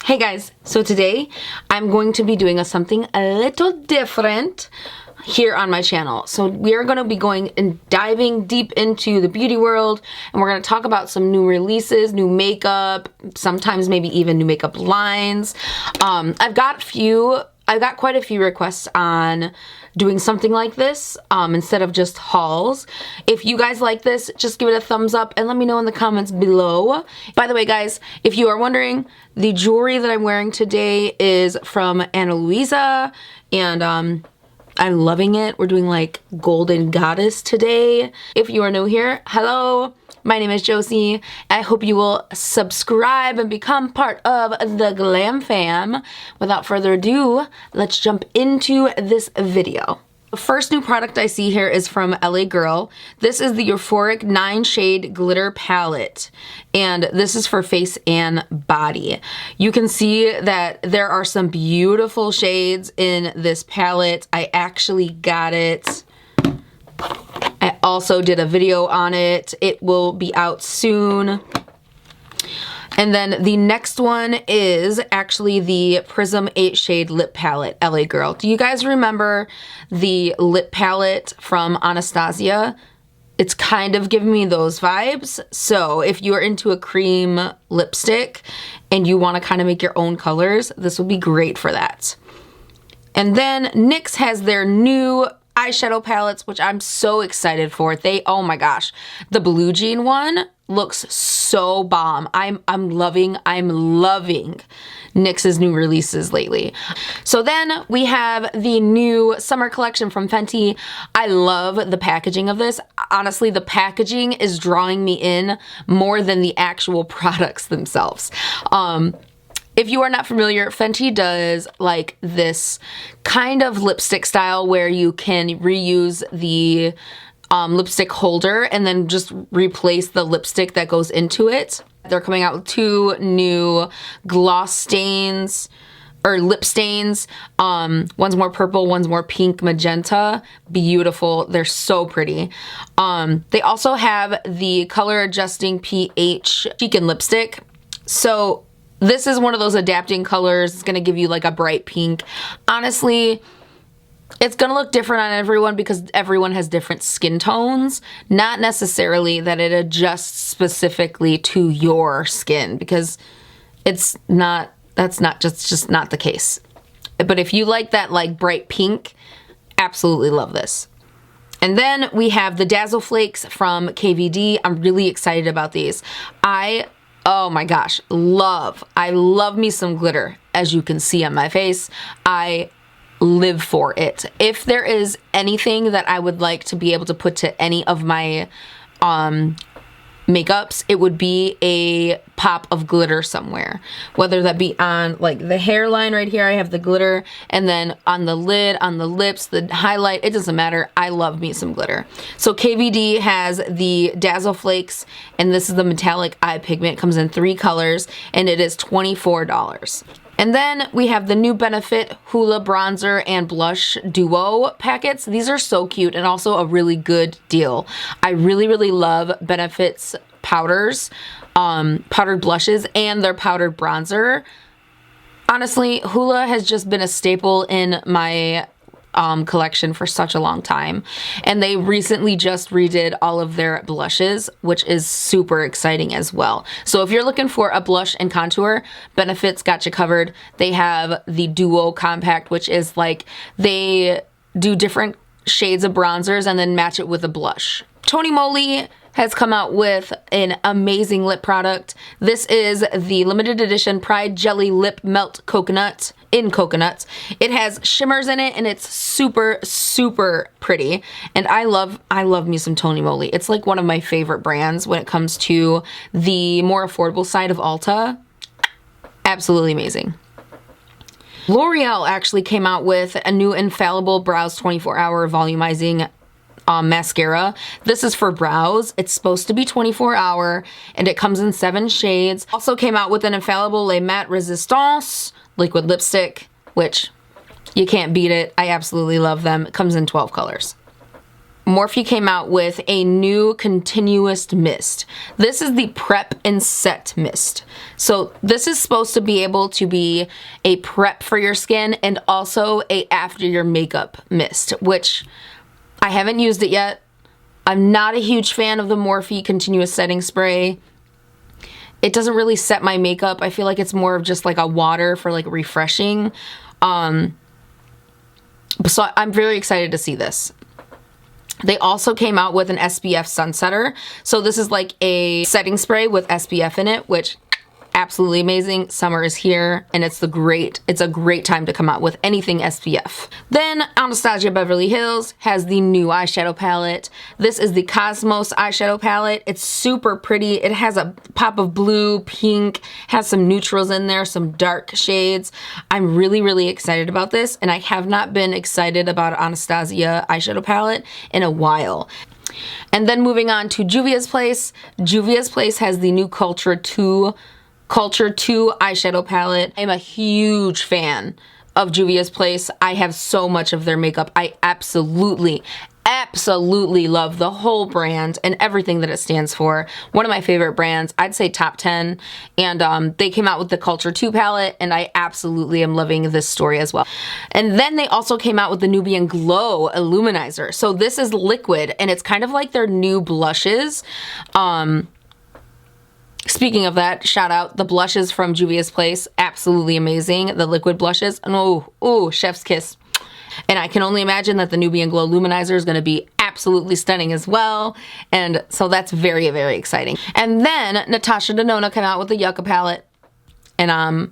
Hey guys, so today I'm going to be doing something a little different here on my channel. So we're going to be going and diving deep into the beauty world, and we're going to talk about some new releases, new makeup, sometimes maybe even new makeup lines. I've got quite a few requests on doing something like this instead of just hauls. If you guys like this, just give it a thumbs up and let me know in the comments below. By the way, guys, if you are wondering, the jewelry that I'm wearing today is from Ana Luisa, and I'm loving it. We're doing like Golden Goddess today. If you are new here, hello. My name is Josie. I hope you will subscribe and become part of the Glam Fam. Without further ado, let's jump into this video. The first new product I see here is from LA Girl. This is the Euphoric 9-Shade Glitter Palette, and this is for face and body. You can see that there are some beautiful shades in this palette. I actually got it. I also did a video on it. It will be out soon. And then the next one is actually the Prism 8-Shade Lip Palette, LA Girl. Do you guys remember the lip palette from Anastasia? It's kind of giving me those vibes. So if you're into a cream lipstick and you want to kind of make your own colors, this would be great for that. And then NYX has their new eyeshadow palettes, which I'm so excited for. Oh my gosh, the Blue Jean one looks so bomb. I'm loving NYX's new releases lately. So then we have the new summer collection from Fenty. I love the packaging of this. Honestly, the packaging is drawing me in more than the actual products themselves. If you are not familiar, Fenty does like this kind of lipstick style where you can reuse the lipstick holder and then just replace the lipstick that goes into it. They're coming out with 2 new gloss stains or lip stains. One's more purple, one's more pink magenta. Beautiful. They're so pretty. They also have the color adjusting pH Cheek and Lipstick. So this is one of those adapting colors. It's going to give you like a bright pink. Honestly, it's going to look different on everyone because everyone has different skin tones. Not necessarily that it adjusts specifically to your skin, because that's just not the case. But if you like that like bright pink, absolutely love this. And then we have the Dazzle Flakes from KVD. I'm really excited about these. Oh my gosh, I love me some glitter, as you can see on my face. I live for it. If there is anything that I would like to be able to put to any of my makeups, it would be a pop of glitter somewhere. Whether that be on like the hairline right here, I have the glitter, and then on the lid, on the lips, the highlight, it doesn't matter. I love me some glitter. So KVD has the Dazzle Flakes, and this is the metallic eye pigment. It comes in 3 colors, and it is $24. And then we have the new Benefit Hoola Bronzer and Blush Duo packets. These are so cute and also a really good deal. I really love Benefit's powders, powdered blushes, and their powdered bronzer. Honestly, Hoola has just been a staple in my collection for such a long time, and they recently just redid all of their blushes, which is super exciting as well. So if you're looking for a blush and contour, Benefit's got you covered. They have the Duo Compact, which is like they do different shades of bronzers and then match it with a blush. Tony Moly has come out with an amazing lip product. This is the limited edition Pride Jelly Lip Melt Coconut in coconuts. It has shimmers in it, and it's super pretty. And I love me some Tony Moly. It's like one of my favorite brands when it comes to the more affordable side of Ulta. Absolutely amazing. L'Oreal actually came out with a new Infallible Brows 24-Hour Volumizing mascara. This is for brows. It's supposed to be 24-hour, and it comes in 7 shades. Also came out with an Infallible Les Matte Resistance liquid lipstick, which you can't beat it. I absolutely love them. It comes in 12 colors. Morphe came out with a new continuous mist. This is the Prep and Set Mist. So this is supposed to be able to be a prep for your skin and also a after your makeup mist, which I haven't used it yet. I'm not a huge fan of the Morphe continuous setting spray. It doesn't really set my makeup. I feel like it's more of just like a water for like refreshing. So I'm very excited to see this. They also came out with an SPF sunsetter. So this is like a setting spray with SPF in it, which absolutely amazing. Summer is here and it's a great time to come out with anything SPF. Then Anastasia Beverly Hills has the new eyeshadow palette. This is the Cosmos eyeshadow palette. It's super pretty. It has a pop of blue, pink, has some neutrals in there, some dark shades. I'm really, really excited about this, and I have not been excited about Anastasia eyeshadow palette in a while. And then moving on to Juvia's Place. Juvia's Place has the new Culture 2 eyeshadow palette. I'm a huge fan of Juvia's Place. I have so much of their makeup. I absolutely love the whole brand and everything that it stands for. One of my favorite brands, I'd say top 10. And they came out with the Culture 2 palette, and I absolutely am loving this story as well. And then they also came out with the Nubian Glow Illuminizer. So this is liquid, and it's kind of like their new blushes. Speaking of that, shout out the blushes from Juvia's Place. Absolutely amazing. The liquid blushes. And oh, chef's kiss. And I can only imagine that the Nubian Glow Luminizer is going to be absolutely stunning as well. And so that's very, very exciting. And then Natasha Denona came out with the Yucca palette. And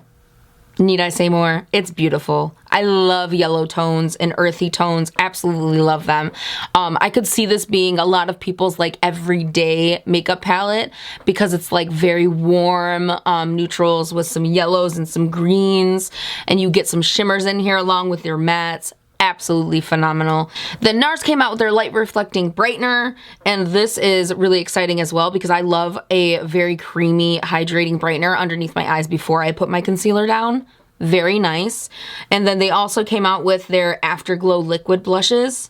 need I say more? It's beautiful. I love yellow tones and earthy tones. Absolutely love them. I could see this being a lot of people's like everyday makeup palette because it's like very warm neutrals with some yellows and some greens, and you get some shimmers in here along with your mattes. Absolutely phenomenal. Then NARS came out with their light reflecting brightener, and this is really exciting as well because I love a very creamy hydrating brightener underneath my eyes before I put my concealer down. Very nice. And then they also came out with their Afterglow liquid blushes.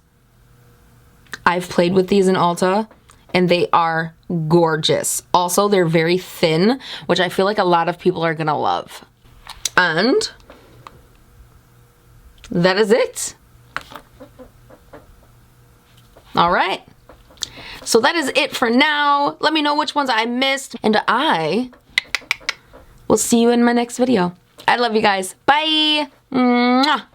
I've played with these in Ulta and they are gorgeous. Also, they're very thin, which I feel like a lot of people are gonna love. And that is it. All right. So that is it for now. Let me know which ones I missed, and I will see you in my next video. I love you guys. Bye. Mwah.